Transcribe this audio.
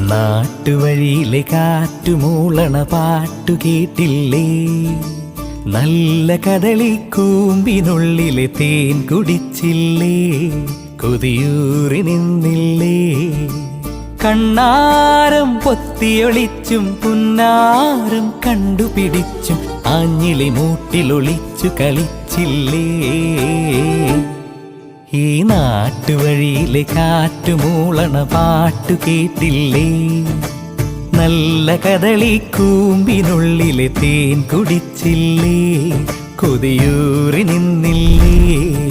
നാട്ടുവഴിയിലെ കാറ്റുമൂളണ പാട്ടു കേട്ടില്ലേ? നല്ല കദളിക്കൂമ്പിനുള്ളിലെ തേൻ കുടിച്ചില്ലേ? കൊതിയൂറി നിന്നില്ലേ? കണ്ണാരം പൊത്തിയൊളിച്ചും പുന്നാരം കണ്ടുപിടിച്ചും ആഞ്ഞിലി മൂട്ടിലൊളിച്ചു കളിച്ചില്ലേ? ഈ നാട്ടുവഴിയിലെ കാറ്റുമൂളണ പാട്ടു കേട്ടില്ലേ? നല്ല കദളിക്കൂമ്പിനുള്ളിലെ തേൻ കുടിച്ചില്ലേ? കൊതിയൂറി നിന്നില്ലേ?